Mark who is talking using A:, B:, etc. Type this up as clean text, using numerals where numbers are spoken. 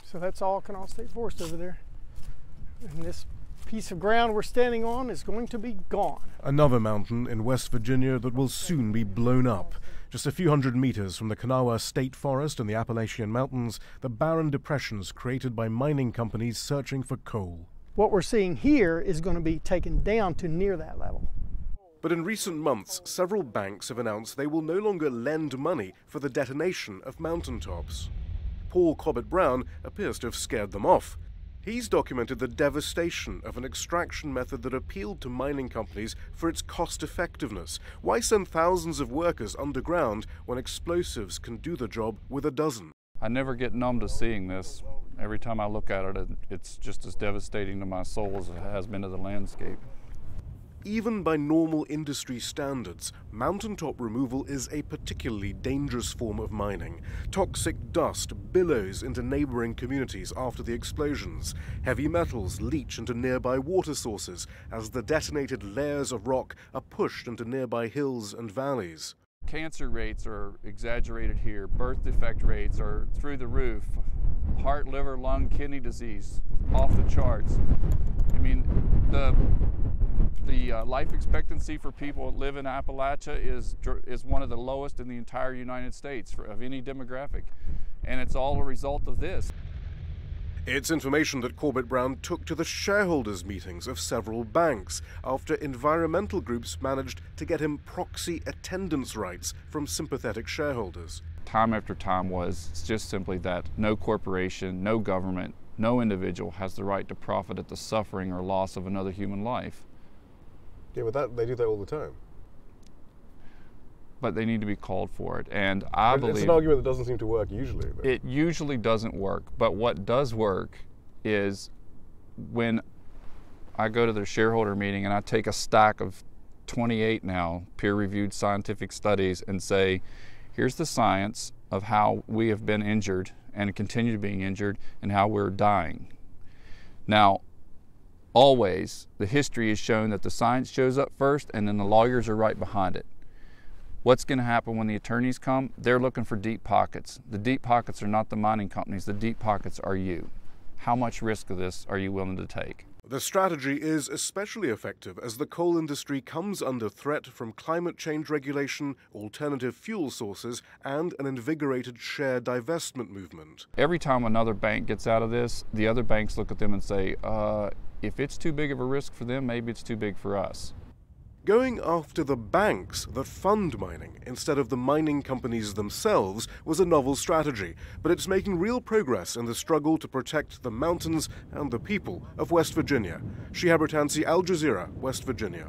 A: So that's all Kanawha State Forest over there. And this piece of ground we're standing on is going to be gone.
B: Another mountain in West Virginia that will soon be blown up. Just a few hundred meters from the Kanawha State Forest in the Appalachian Mountains, the barren depressions created by mining companies searching for coal.
A: What we're seeing here is going to be taken down to near that level.
B: But in recent months, several banks have announced they will no longer lend money for the detonation of mountaintops. Paul Corbett Brown appears to have scared them off. He's documented the devastation of an extraction method that appealed to mining companies for its cost-effectiveness. Why send thousands of workers underground when explosives can do the job with a dozen?
C: I never get numb to seeing this. Every time I look at it, it's just as devastating to my soul as it has been to the landscape.
B: Even by normal industry standards, mountaintop removal is a particularly dangerous form of mining. Toxic dust billows into neighboring communities after the explosions. Heavy metals leach into nearby water sources as the detonated layers of rock are pushed into nearby hills and valleys.
C: Cancer rates are exaggerated here. Birth defect rates are through the roof. Heart, liver, lung, kidney disease, off the charts. I mean, the life expectancy for people that live in Appalachia is one of the lowest in the entire United States of any demographic, and it's all a result of this.
B: It's information that Corbett Brown took to the shareholders' meetings of several banks after environmental groups managed to get him proxy attendance rights from sympathetic shareholders.
C: Time after time was just simply that no corporation, no government, no individual has the right to profit at the suffering or loss of another human life.
B: Yeah, but they do that all the time.
C: But they need to be called for it, and I believe...
B: It's an argument that doesn't seem to work usually. But
C: it usually doesn't work, but what does work is when I go to their shareholder meeting and I take a stack of 28 now peer-reviewed scientific studies and say, here's the science of how we have been injured and continue being injured and how we're dying. Now, always, the history has shown that the science shows up first and then the lawyers are right behind it. What's going to happen when the attorneys come? They're looking for deep pockets. The deep pockets are not the mining companies. The deep pockets are you. How much risk of this are you willing to take?
B: The strategy is especially effective as the coal industry comes under threat from climate change regulation, alternative fuel sources, and an invigorated share divestment movement.
C: Every time another bank gets out of this, the other banks look at them and say, if it's too big of a risk for them, maybe it's too big for us.
B: Going after the banks that fund mining instead of the mining companies themselves was a novel strategy, but it's making real progress in the struggle to protect the mountains and the people of West Virginia. Shihab, Rattansi, Al Jazeera, West Virginia.